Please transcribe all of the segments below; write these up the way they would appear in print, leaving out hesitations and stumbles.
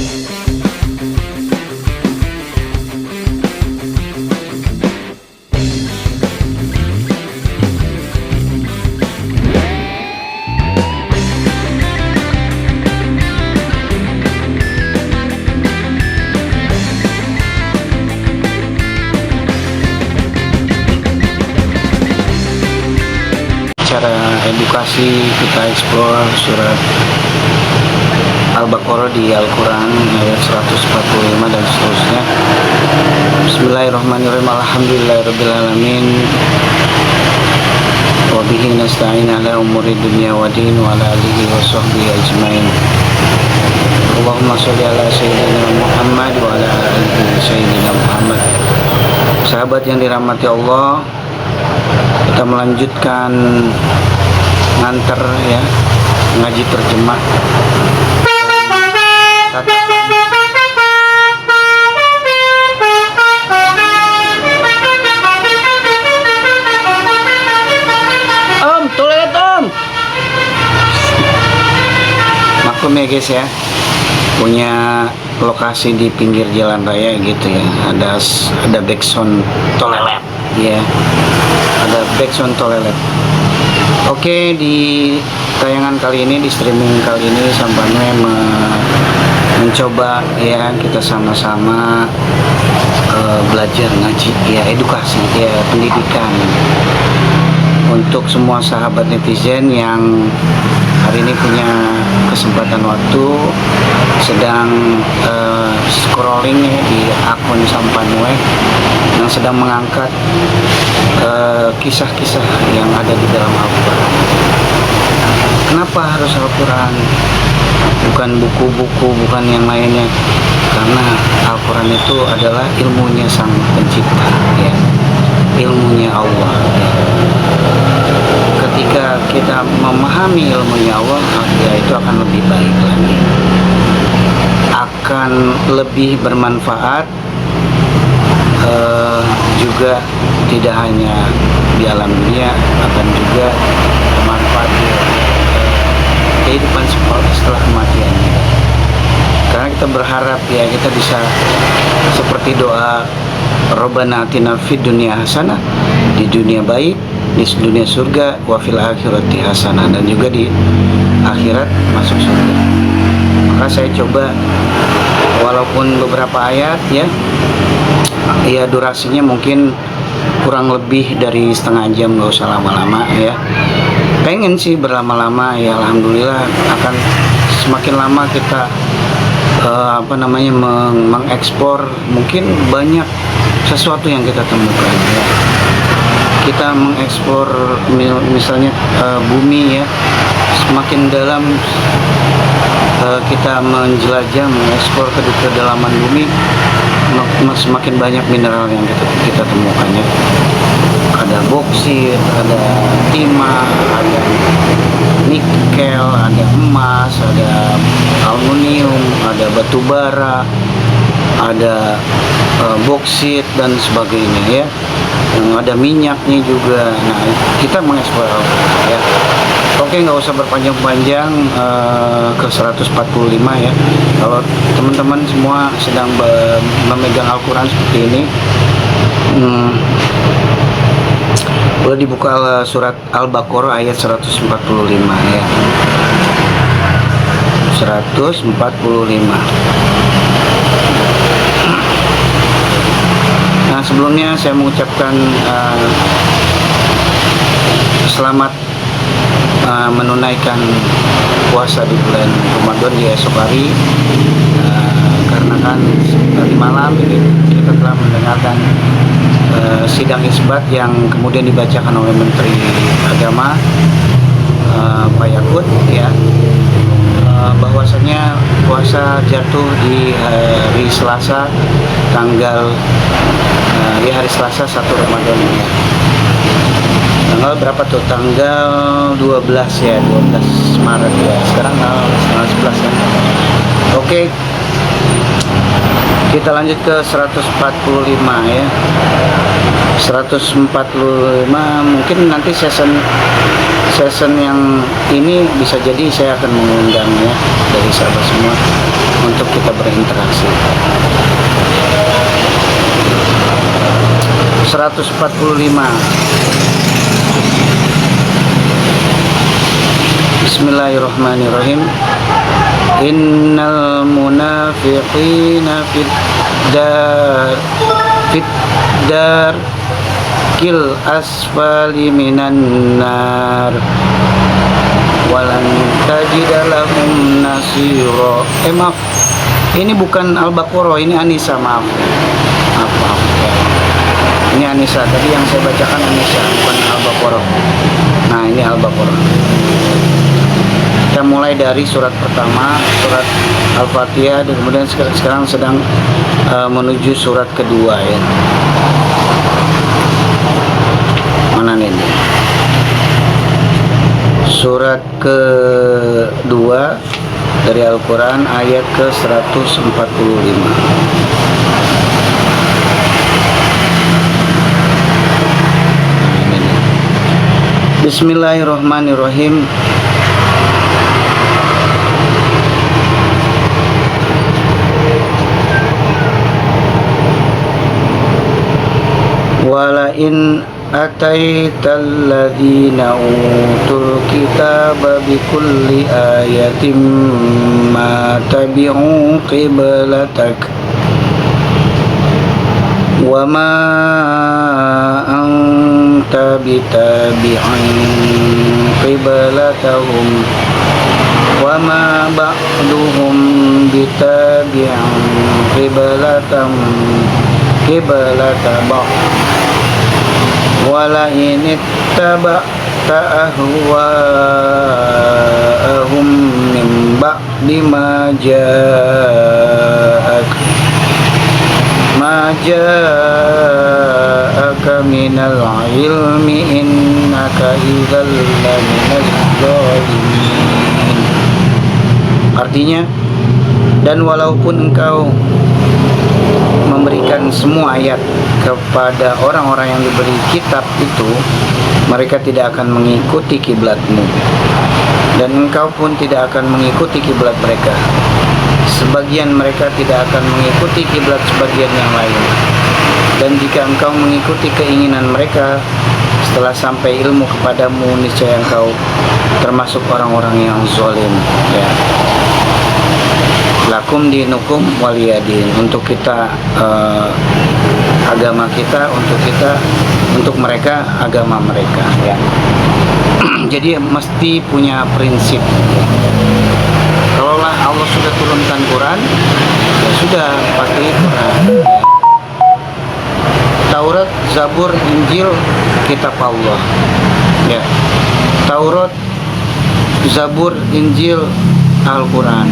Cara edukasi kita explore surat Al-Baqarah di Al-Quran ayat 145 dan seterusnya. Bismillahirrahmanirrahim. Alhamdulillahirrabbilalamin. Wa bihi nasta'in ala umuri dunya wa din wa ala alihi wa sahbihi ajmain. Allahumma sholli ala sayyidina Muhammad wa ala alihi sayyidina Muhammad. Sahabat yang dirahmati Allah, kita melanjutkan nganter ya ngaji terjemah toilet maklum ya guys ya, punya lokasi di pinggir jalan raya gitu ya, ada backsound toilet ya, ada backsound toilet. Oke, di tayangan kali ini, di streaming kali ini Sampanue mencoba ya kita sama-sama belajar ngaji ya, edukasi ya, pendidikan untuk semua sahabat netizen yang hari ini punya kesempatan waktu sedang scrolling ya, di akun Sampanue yang sedang mengangkat kisah-kisah yang ada di dalam Al-Quran. Kenapa harus Al-Quran? Bukan buku-buku, bukan yang lainnya. Karena Al-Quran itu adalah ilmunya Sang Pencipta ya, ilmunya Allah ya. Ketika kita memahami ilmunya Allah, ya itu akan lebih baik lagi, akan lebih bermanfaat, juga tidak hanya di alam dunia, akan juga bermanfaat di kehidupan setelah kematian. Karena kita berharap ya kita bisa seperti doa Rabbana atina fid dunya hasanah, di dunia baik, di dunia surga, wa fil akhirati hasanah, dan juga di akhirat masuk surga. Maka saya coba walaupun beberapa ayat ya durasinya mungkin kurang lebih dari setengah jam, nggak usah lama-lama ya. Pengen sih berlama-lama ya, alhamdulillah akan semakin lama kita mengeksplor, mungkin banyak sesuatu yang kita temukan ya. Kita mengeksplor misalnya bumi ya, semakin dalam kita menjelajah, mengeksplor ke kedalaman bumi, semakin banyak mineral yang kita temukan ya. Ada boksit, ada timah, ada nikel, ada emas, ada aluminium, ada batu bara, ada boksit dan sebagainya ya. Ada minyaknya juga. Nah, kita mengeksplor ya. Oke, nggak usah berpanjang-panjang, ke 145 ya. Kalau teman-teman semua sedang memegang Al-Quran seperti ini, boleh dibuka surat Al-Baqarah ayat 145 ya. 145. Nah, sebelumnya saya mengucapkan selamat menunaikan puasa di bulan Ramadan di esok hari, karena kan tadi malam ini kita telah mendengarkan sidang isbat yang kemudian dibacakan oleh Menteri Agama Pak Yakut ya, bahwasanya puasa jatuh di hari Selasa di hari Selasa 1 Ramadan ya. Tanggal berapa tuh? Tanggal 12 ya, 12 Maret ya. Sekarang tanggal 11 kan. Oke. Kita lanjut ke 145 ya. 145 mungkin nanti season yang ini bisa jadi saya akan mengundang ya dari sahabat semua untuk kita berinteraksi. 145. Bismillahirrahmanirrahim. Innal munafiqina fid dar kil asfali minan nar walan tajida lahum nasira. Maaf, ini bukan Al-Baqarah, ini An-Nisa. Maaf. Ini An-Nisa, tadi yang saya bacakan An-Nisa, bukan Al-Baqarah. Nah, ini Al-Baqarah. Kita mulai dari surat pertama, surat Al-Fatihah, dan kemudian sekarang sedang menuju surat kedua ya. Mana nih? Surat kedua dari Al-Quran, ayat ke 145. Bismillahirrahmanirrahim. Wala in ataital ladzina utul kitaba bikulli ayatin ma tabi'u qiblatak wa ma anta bitabi'in qiblatahum wa ma ba'duhum bitabi'in qiblatam wala in ittaba'ta ahwa'ahum min ba'di ma ja'aka minal ilmi innaka idzal laminaz zalimin. Artinya, dan walaupun engkau memberikan semua ayat kepada orang-orang yang diberi kitab itu, mereka tidak akan mengikuti kiblatmu, dan engkau pun tidak akan mengikuti kiblat mereka. Sebagian mereka tidak akan mengikuti kiblat sebagian yang lain, dan jika engkau mengikuti keinginan mereka setelah sampai ilmu kepadamu, niscaya engkau termasuk orang-orang yang zalim ya. Lakum dinukum waliyadin, untuk kita agama kita, untuk mereka agama mereka ya. Jadi mesti punya prinsip ya. Kalaulah Allah sudah turunkan Quran, ya sudah pakai Quran. Taurat, Zabur, Injil, kitab Allah ya. Taurat, Zabur, Injil, Al-Quran,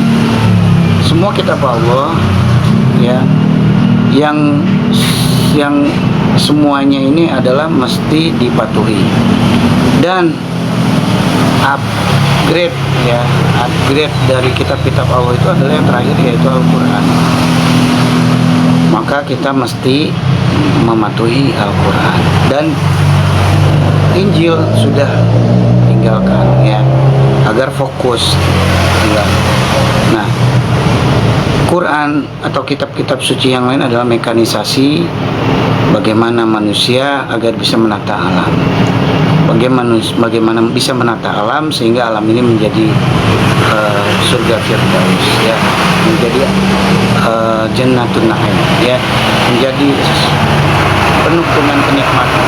semua kitab Allah ya, yang semuanya ini adalah mesti dipatuhi. Dan upgrade ya, upgrade dari kitab-kitab Allah itu adalah yang terakhir, yaitu Al-Quran. Maka kita mesti mematuhi Al-Quran, dan Injil sudah tinggalkan ya, agar fokus ya. Nah, Quran atau kitab-kitab suci yang lain adalah mekanisasi bagaimana manusia agar bisa menata alam, bagaimana bisa menata alam sehingga alam ini menjadi surga Firdaus ya, menjadi Jannatun Na'im ya, menjadi penuh dengan kenikmatan.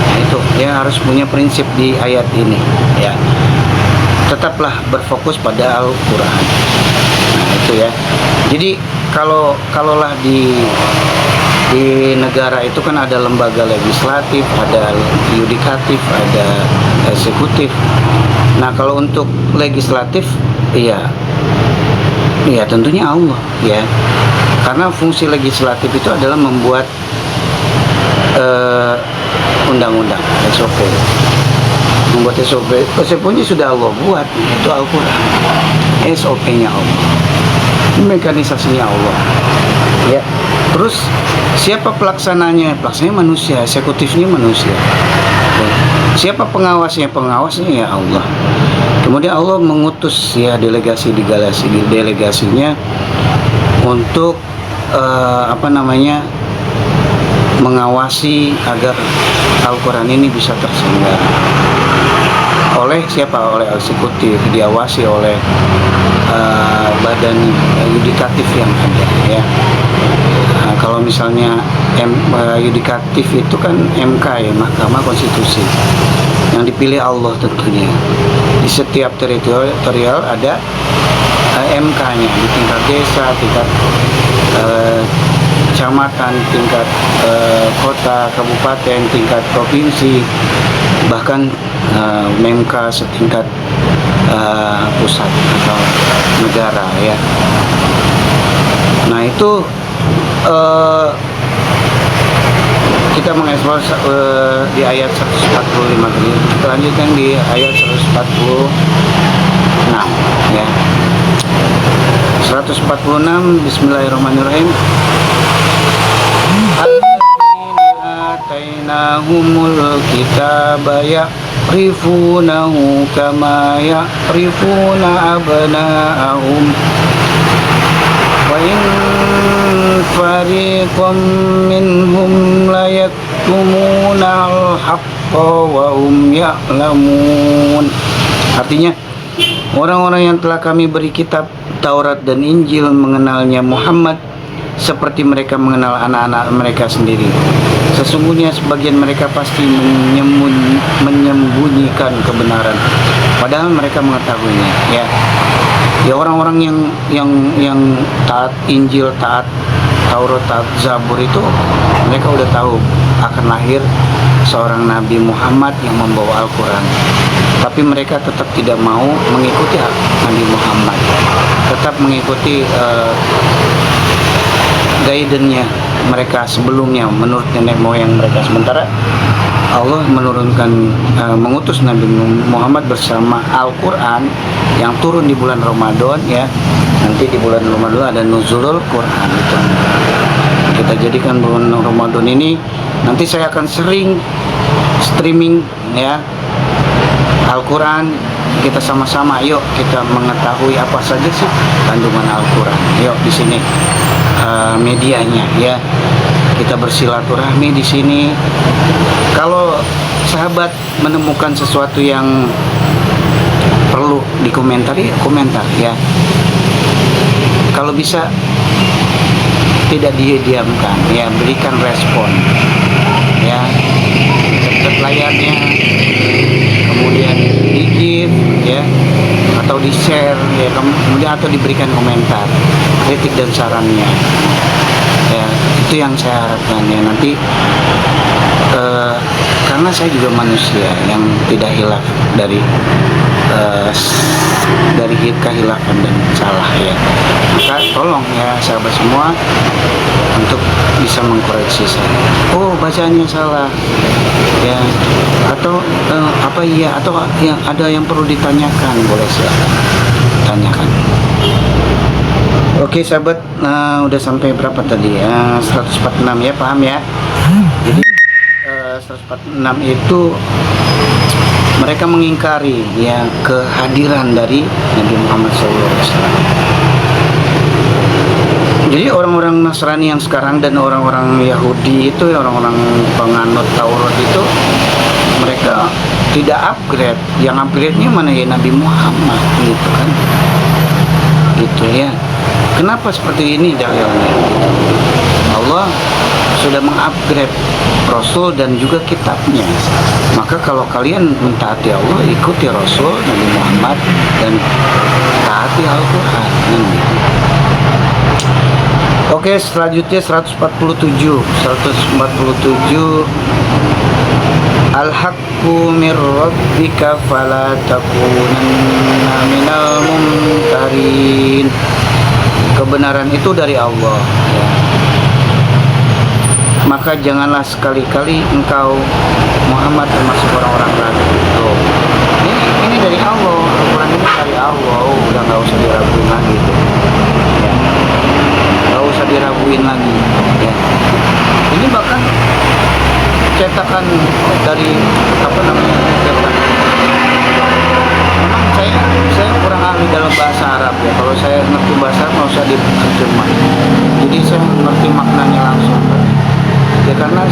Nah, itu ya, harus punya prinsip di ayat ini ya. Tetaplah berfokus pada Al-Quran. Nah, itu ya. Jadi kalaulah di negara itu kan ada lembaga legislatif, ada yudikatif, ada eksekutif. Nah, kalau untuk legislatif ya tentunya Allah ya. Karena fungsi legislatif itu adalah membuat undang-undang, SOP. Membuat SOP-nya sudah Allah buat, itu Al-Quran. SOP-nya Allah, mekanisasinya Allah ya. Terus siapa pelaksananya? Pelaksananya manusia, eksekutifnya manusia ya. Siapa pengawasnya? Pengawasnya ya Allah. Kemudian Allah mengutus ya delegasinya untuk mengawasi agar Al-Quran ini bisa terselenggara. Oleh siapa? Oleh eksekutif, diawasi oleh badan yudikatif yang ada ya. Kalau misalnya yudikatif itu kan MK ya, Mahkamah Konstitusi, yang dipilih Allah tentunya. Di setiap teritorial ada MK-nya di tingkat desa, tingkat kecamatan, tingkat kota, kabupaten, tingkat provinsi, bahkan MK setingkat pusat atau negara ya. Nah itu kita mengeksplor di ayat 145 tadi. Kita lanjutkan di ayat 146 ya. 146 Bismillahirrahmanirrahim. Atainahumul kitaba ya'rifunahu kama ya'rifuna abna'ahum wa in fariqam minhum la yaktumuna al-haqqa wa hum ya'lamun. Artinya, orang-orang yang telah kami beri kitab Taurat dan Injil mengenalnya Muhammad seperti mereka mengenal anak-anak mereka sendiri. Sesungguhnya sebagian mereka pasti menyembunyikan kebenaran, padahal mereka mengetahuinya. Ya orang-orang yang taat Injil, taat Taurat, taat Zabur itu, mereka udah tahu akan lahir seorang Nabi Muhammad yang membawa Al-Quran. Tapi mereka tetap tidak mau mengikuti Nabi Muhammad, tetap mengikuti guidance-nya mereka sebelumnya menurut nenek moyang mereka. Sementara Allah mengutus Nabi Muhammad bersama Al-Quran yang turun di bulan Ramadan ya. Nanti di bulan Ramadan ada Nuzulul Quran itu. Kita jadikan bulan Ramadan ini, nanti saya akan sering streaming ya Al-Quran. Kita sama-sama yuk kita mengetahui apa saja sih kandungan Al-Quran. Yuk di sini medianya ya. Kita bersilaturahmi di sini. Kalau sahabat menemukan sesuatu yang perlu dikomentari, komentar ya. Kalau bisa tidak didiamkan ya, berikan respon ya. Dekat layarnya, kemudian di-give ya, atau di-share ya, kemudian atau diberikan komentar, kritik dan sarannya ya. Itu yang saya harapkan ya. Nanti karena saya juga manusia yang tidak hilaf dari kehilafan dan salah ya, maka tolong ya sahabat semua untuk bisa mengkoreksi saya. Oh, bacaannya salah ya, atau atau yang ada yang perlu ditanyakan, boleh silakan tanyakan. Oke sahabat, udah sampai berapa tadi ya? 146 ya, paham ya? Jadi 146 itu mereka mengingkari ya kehadiran dari Nabi Muhammad SAW. Jadi orang-orang Nasrani yang sekarang dan orang-orang Yahudi itu, orang-orang penganut Taurat itu, mereka tidak upgrade. Yang upgrade-nya mana ya? Nabi Muhammad gitu kan. Gitu ya. Kenapa seperti ini dalilnya? Allah sudah mengupgrade Rasul dan juga kitabnya. Maka kalau kalian mentaati Allah, ikuti Rasul Nabi Muhammad dan taati Al-Quran. Oke, selanjutnya 147. Al-haqqu mir rabbika fala takunanna minal mumtarin. Kebenaran itu dari Allah ya. Maka janganlah sekali-kali engkau Muhammad termasuk orang-orang ragu. Ini dari Allah, Al-Quran ini dari Allah. Udah nggak usah diraguin lagi ya. Nggak usah diraguin lagi ya. Ini bahkan chat dikatakan dari apa namanya peta. Memang saya kurang ahli dalam bahasa Arab ya. Kalau saya ngerti bahasa Arab nggak usah diterjemah. Jadi saya ngerti maknanya langsung. Ya karena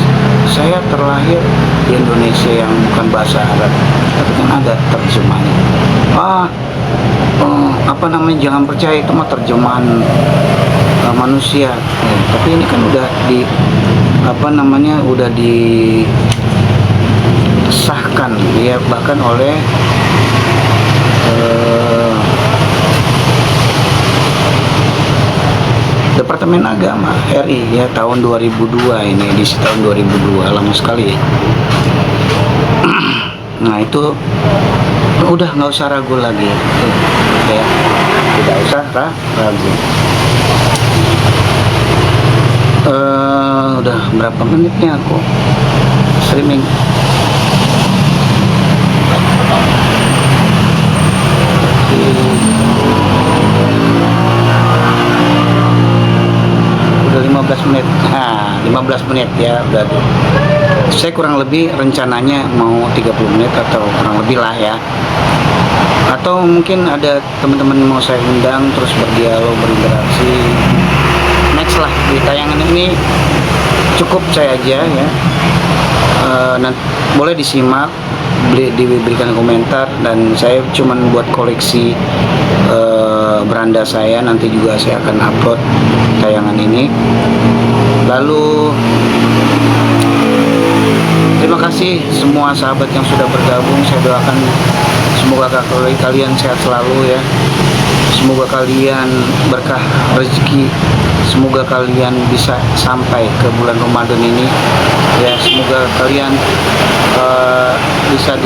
saya terlahir di Indonesia yang bukan bahasa Arab, tapi kan ada terjemahnya. Apa namanya, jangan percaya itu mah terjemahan manusia. Ya, tapi ini kan udah di apa namanya, udah disahkan ya, bahkan oleh Departemen Agama RI ya, tahun 2002, ini edisi tahun 2002, lama sekali ya. Nah itu udah nggak usah ragu lagi ya, tidak usah ragu. Udah berapa menitnya aku streaming? Udah 15 menit. Nah, 15 menit ya udah. Saya kurang lebih rencananya mau 30 menit atau kurang lebih lah ya. Atau mungkin ada teman-teman mau saya undang terus berdialog, berinteraksi. Next lah di tayangan ini cukup saya aja ya. Nanti boleh disimak, diberikan komentar, dan saya cuman buat koleksi beranda saya. Nanti juga saya akan upload tayangan ini. Lalu terima kasih semua sahabat yang sudah bergabung. Saya doakan semoga kalian sehat selalu ya. Semoga kalian berkah rezeki. Semoga kalian bisa sampai ke bulan Ramadan ini ya. Semoga kalian bisa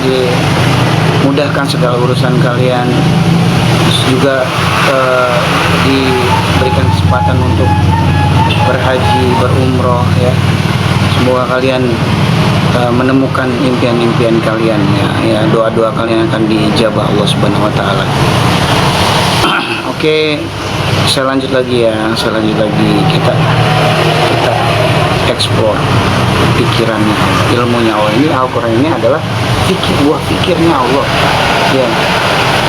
dimudahkan segala urusan kalian. Terus juga diberikan kesempatan untuk berhaji, berumroh ya. Semoga kalian menemukan impian-impian kalian ya. Doa-doa kalian akan dijabah Allah Subhanahu wa taala. Oke, saya lanjut lagi ya. Kita eksplor pikirannya, ilmunya Allah. Ini Al-Quran ini adalah buah pikirnya Allah ya.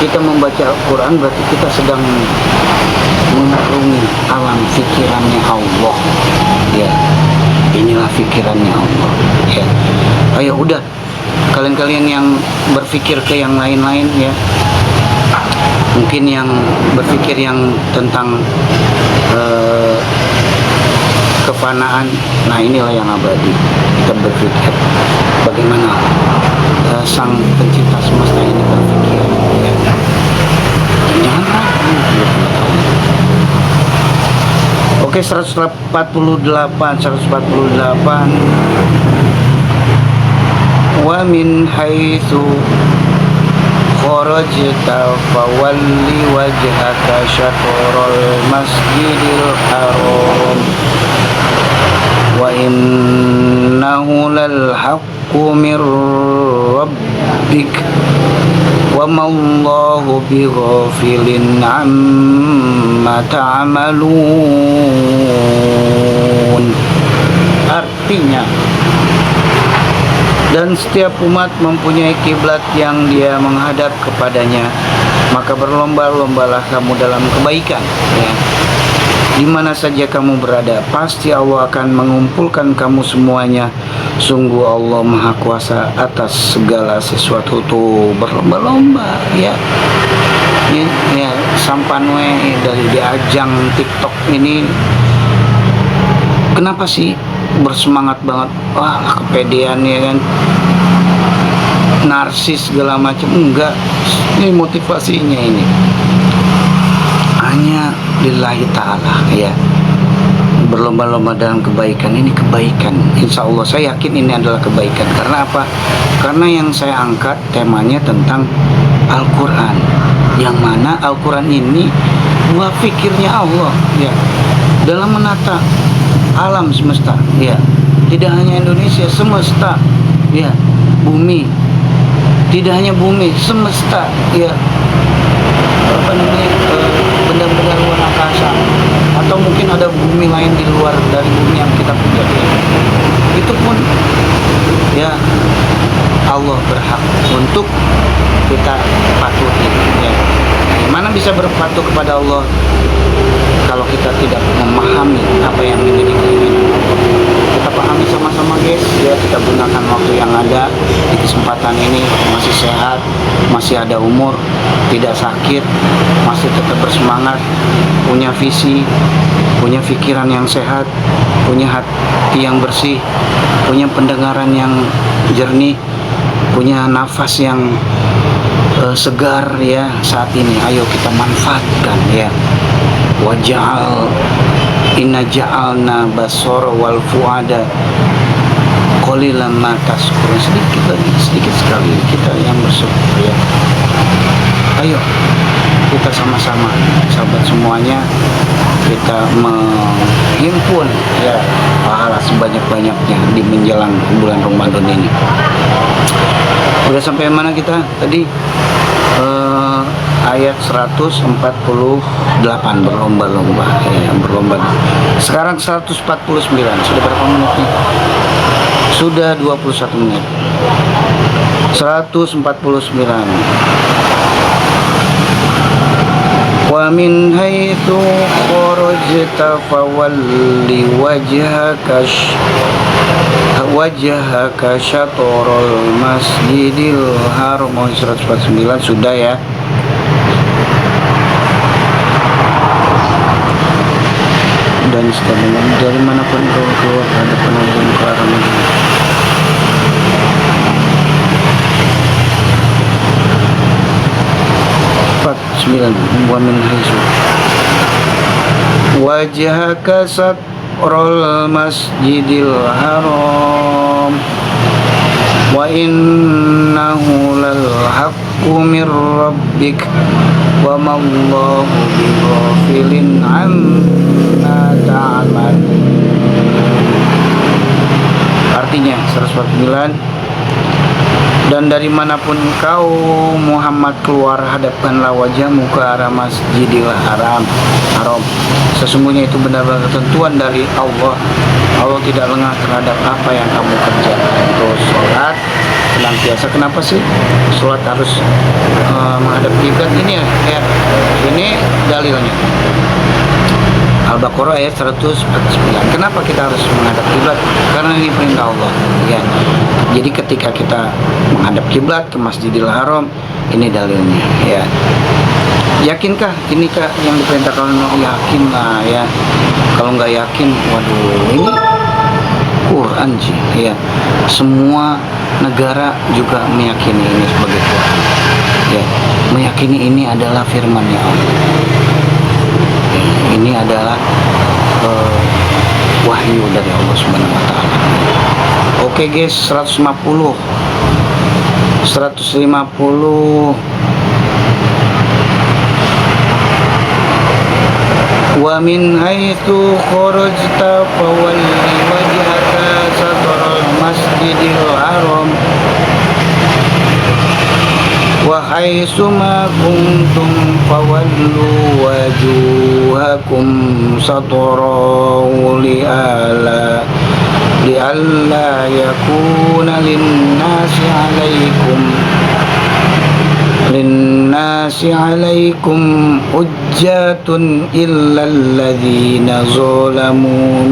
Kita membaca Al-Quran berarti kita sedang mengarungi alam pikirannya Allah ya. Inilah pikirannya Allah ya. Ayo udah, kalian-kalian yang berpikir ke yang lain-lain ya, mungkin yang berpikir yang tentang kefanaan, nah inilah yang abadi. Kita berpikir bagaimana sang pencipta semesta ini berpikir ya. Jangan ragu. Oke, 148 wa min haitsu kharajta fawalli wajhaka syatrul masjidil haram wa innahu lal haqqu mir rabbik wa mallahu bighafilin amma ta'malun. Artinya, dan setiap umat mempunyai kiblat yang dia menghadap kepadanya, maka berlomba-lombalah kamu dalam kebaikan ya. Di mana saja kamu berada, pasti Allah akan mengumpulkan kamu semuanya. Sungguh Allah Maha Kuasa atas segala sesuatu. Tuh berlomba-lomba ya. Ya, sampanwe dari di ajang TikTok ini. Kenapa sih bersemangat banget? Wah, kepedean ya kan, narsis segala macam. Enggak, ini motivasinya ini hanya lillahi ta'ala ya. Berlomba-lomba dalam kebaikan, ini kebaikan. Insya Allah saya yakin ini adalah kebaikan. Karena apa? Karena yang saya angkat temanya tentang Al-Quran, yang mana Al-Quran ini buah pikirnya Allah ya, dalam menata alam semesta ya. Tidak hanya Indonesia, semesta ya, bumi. Tidak hanya bumi, semesta ya. Apa namanya, benda-benda luar angkasa, atau mungkin ada bumi lain di luar dari bumi yang kita punya ya. untuk kita patuhi ya. Gimana bisa berpatuh kepada Allah kalau kita tidak memahami apa yang menjadi keinginan Allah? Kita pahami sama-sama guys ya, kita gunakan waktu yang ada di kesempatan ini, masih sehat, masih ada umur, tidak sakit, masih tetap bersemangat, punya visi, punya pikiran yang sehat, punya hati yang bersih, punya pendengaran yang jernih, punya nafas yang segar ya saat ini. Ayo kita manfaatkan ya. Waja'al inna ja'alna basara wal fuada qalilan ma tashkurun. Sedikit sekali kita yang bersyukur ya. Ayo kita sama-sama sahabat semuanya, kita menghimpun ya pahala sebanyak-banyaknya di menjelang bulan Ramadan ini. Udah sampai mana kita tadi? Ayat 148, berlomba-lomba ya, berlomba. Sekarang 149. Sudah berapa menit nih? Sudah 21 menit. 149. Wa min haitsu kharajta fawalli wajhaka syatrul masjidil haram. 149 sudah ya. Dan sekarang dari manapun kau keluar ada penonton ke arah Madinah. Wa min haitsu wajhaka satrul masjidil haram wa innahu lal haqqu mir rabbik wa ma Allahu bighafilin amma ta'mal. Artinya 149, dan dari manapun engkau Muhammad keluar, hadapkanlah wajahmu ke arah Masjidil Haram. Sesungguhnya itu benar-benar ketentuan dari Allah. Allah tidak lengah terhadap apa yang kamu kerjakan. Terus sholat senantiasa. Kenapa sih sholat harus menghadap kiblat? Ini ya, ini dalilnya. Al-Baqarah ayat 149. Kenapa kita harus menghadap kiblat? Karena ini perintah Allah ya. Jadi ketika kita menghadap kiblat ke Masjidil Haram, ini dalilnya ya. Yakinkah ini kah yang diperintahkan Allah? Yakin lah ya. Kalau nggak yakin, waduh, ini Quran sih ya. Semua negara juga meyakini ini sebagai Quran ya, meyakini ini adalah firman-Nya Allah. Ini adalah wahyu dari Allah Subhanahu wa taala. Oke guys, 150. Wa min haitsu kharajta fawalli wajhaka satral masjidil haram wa haitsu ma kuntum fawallu wujuhakum satrahu li'alla yakuna linnasi alaikum hujjatun illa alladhina zalamu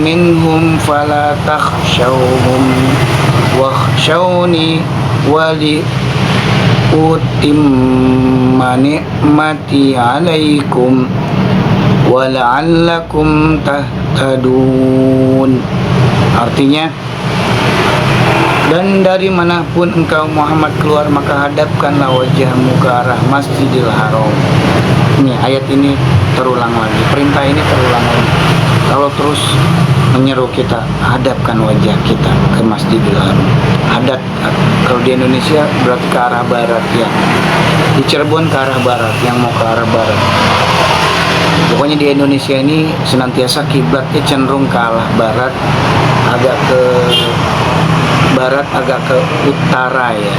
minhum fala takhshawhum wakhshawni wali utimma ni'mati alaikum wala'allakum tahtadun. Artinya, dan dari manapun engkau Muhammad keluar, maka hadapkanlah wajahmu ke arah Masjidil Haram. Ini ayat ini terulang lagi, perintah ini terulang lagi. Allah terus menyeru kita, hadapkan wajah kita ke Masjidil Haram. Hadap, kalau di Indonesia berarti ke arah barat ya. Di Cirebon ke arah barat, yang mau ke arah barat. Pokoknya di Indonesia ini senantiasa kiblatnya cenderung ke arah barat, agak ke barat, agak ke utara ya,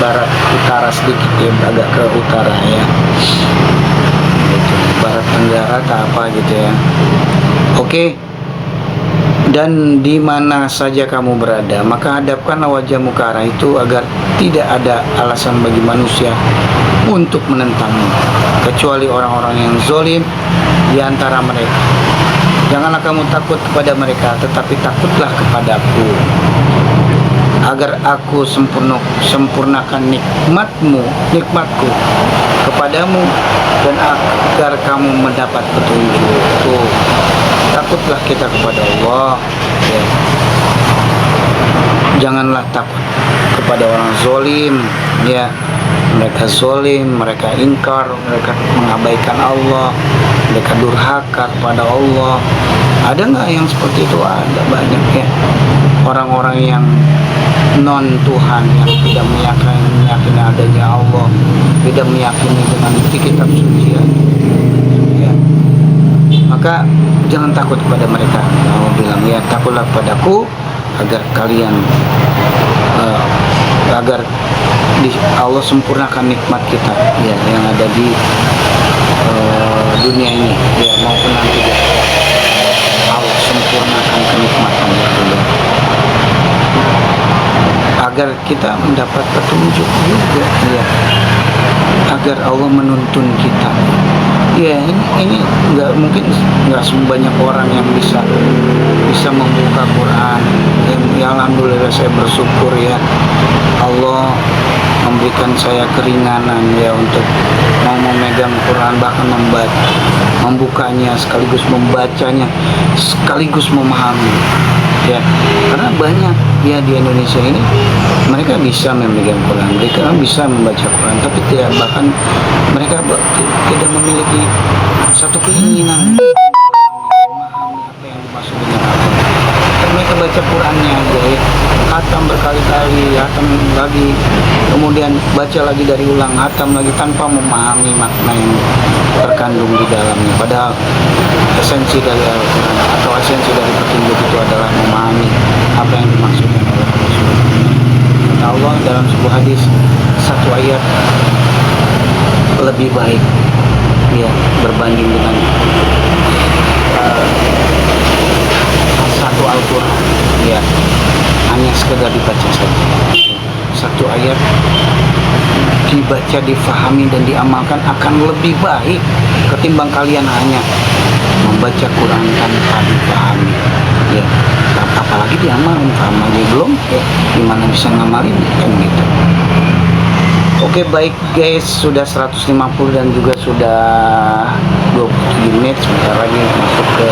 barat utara sedikit ya, agak ke utara ya, barat tenggara atau apa gitu ya. Oke, Dan di mana saja kamu berada, maka hadapkanlah wajahmu ke arah itu, agar tidak ada alasan bagi manusia untuk menentangmu, kecuali orang-orang yang zalim di antara mereka. Janganlah kamu takut kepada mereka, tetapi takutlah kepadaku, agar aku sempurnakan nikmatku kepadamu, dan agar kamu mendapat petunjuk. Tuh, takutlah kita kepada Allah, ya. Janganlah takut kepada orang zalim, ya. Mereka zalim, mereka ingkar, mereka mengabaikan Allah, mereka durhaka kepada Allah. Ada nggak yang seperti itu? Ada banyak, ya. Orang-orang yang non Tuhan, yang tidak meyakini adanya Allah, tidak meyakini dengan kitab suci, ya. Maka jangan takut kepada mereka. Allah bilang, ya, takutlah padaku, agar kalian agar Allah sempurnakan nikmat kita, ya, yang ada di dunia ini, ya, maupun nanti di akhirat. Allah sempurnakan kenikmatan itu, ya, agar kita mendapat petunjuk juga, ya, agar Allah menuntun kita. Ya, ini nggak sebanyak orang yang bisa membuka Quran. Ya, alhamdulillah saya bersyukur, ya, Allah memberikan saya keringanan, ya, untuk mau memegang Quran, bahkan membukanya, sekaligus membacanya, sekaligus memahami, ya. Karena banyak, ya, di Indonesia ini mereka bisa memegang Quran, mereka bisa membaca Quran, tapi bahkan mereka tidak memiliki satu keinginan memahami apa yang dimaksud dengan Al-Quran. Mereka baca Qurannya aja, ya, hatam berkali-kali, hatam lagi, kemudian baca lagi dari ulang, hatam lagi, tanpa memahami makna yang terkandung di dalamnya. Padahal esensi dari Al-Quran atau esensi dari petunjuk itu adalah memahami apa yang dimaksudkan oleh Rasulullah. Kata Allah dalam sebuah hadis, satu ayat lebih baik, ya, berbanding dengan satu Al-Quran, ya, hanya sekedar dibaca saja. Satu ayat dibaca, difahami, dan diamalkan akan lebih baik ketimbang kalian hanya membaca Quran tanpa dipahami, ya. Apalagi diamalin, paham aja belum, ya, gimana bisa ngamalin, kan gitu. Oke, baik guys, sudah 150 dan juga sudah 27 menit, sebentar lagi masuk ke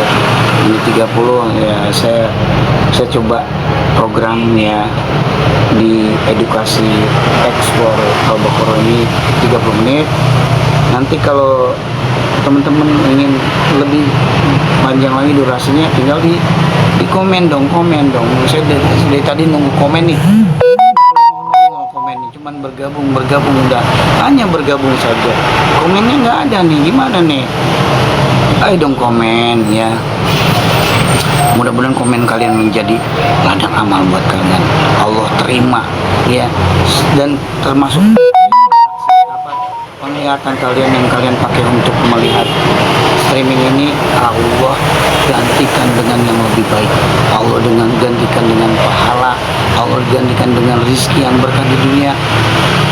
menit 30, ya. Saya coba program, ya, di edukasi ekspor Al-Baqarah ini 30 menit. Nanti kalau teman-teman ingin lebih panjang lagi durasinya, tinggal di komen dong. Saya dari tadi nunggu komen nih. Cuman bergabung udah, hanya bergabung saja, komennya nggak ada nih, gimana nih? Ayo dong komen, ya. Mudah-mudahan komen kalian menjadi ladang amal buat kalian, Allah terima, ya. Dan termasuk penglihatan kalian yang kalian pakai untuk melihat streaming ini, Allah gantikan dengan yang lebih baik. Allah gantikan dengan pahala, Allah gantikan dengan rizki yang berkah di dunia,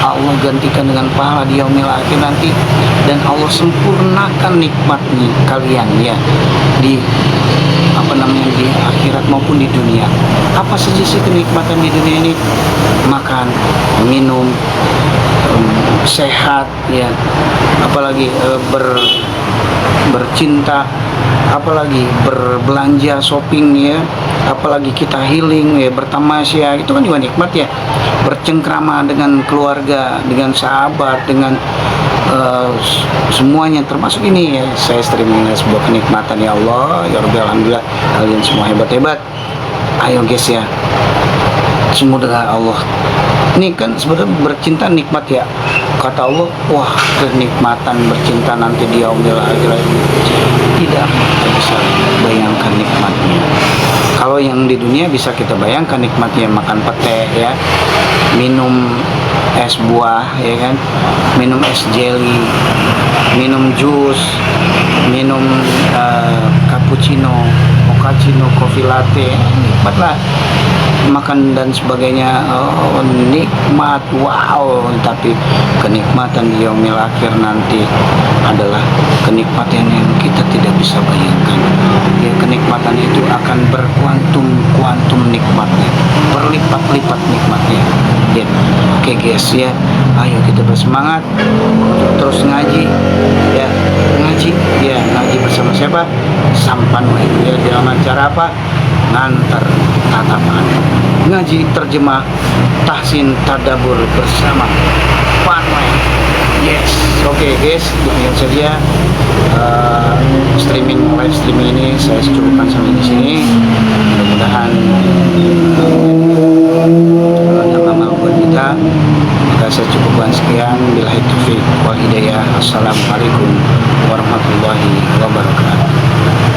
Allah gantikan dengan pahala di yaumil akhir nanti, dan Allah sempurnakan nikmatnya kalian, ya, di di akhirat maupun di dunia. Apa saja sih kenikmatan di dunia ini? Makan, minum, sehat, ya, apalagi bercinta, apalagi berbelanja, shopping, ya, apalagi kita healing, ya, bertamasya, itu kan juga nikmat, ya. Bercengkrama dengan keluarga, dengan sahabat, dengan semuanya, termasuk ini, ya, saya streaming sebuah kenikmatan, ya Allah, ya Rabbi, alhamdulillah, kalian semua hebat. Ayo guys, ya, semua dengan Allah. Ini kan sebenarnya bercinta nikmat, ya. Kata Allah, wah, kenikmatan bercinta nanti di yaumil akhir tidak kita bisa bayangkan nikmatnya. Kalau yang di dunia bisa kita bayangkan nikmatnya, makan pete, ya, minum es buah, ya kan, minum es jelly, minum jus, minum cappuccino, cappuccino, coffee latte, nikmat lah makan dan sebagainya. Oh, nikmat, wow. Tapi kenikmatan di yaumil akhir nanti adalah kenikmatan yang kita tidak bisa bayangkan. Ya, kenikmatan itu akan berkuantum nikmatnya, berlipat-lipat nikmatnya. Ya, oke guys ya, ayo kita bersemangat terus ngaji ya, ngaji bersama siapa? Sampan ya, dalam acara apa? Ngantar tatapan, ngaji terjemah, tahsin tadabur bersama Panway. Yes, oke guys, demikian saja live streaming ini saya cukupkan sampai di sini. Mudah-mudahan ada amal buat kita. Maka saya cukupkan sekian. Billahi taufiq wal hidayah. Assalamualaikum warahmatullahi wabarakatuh.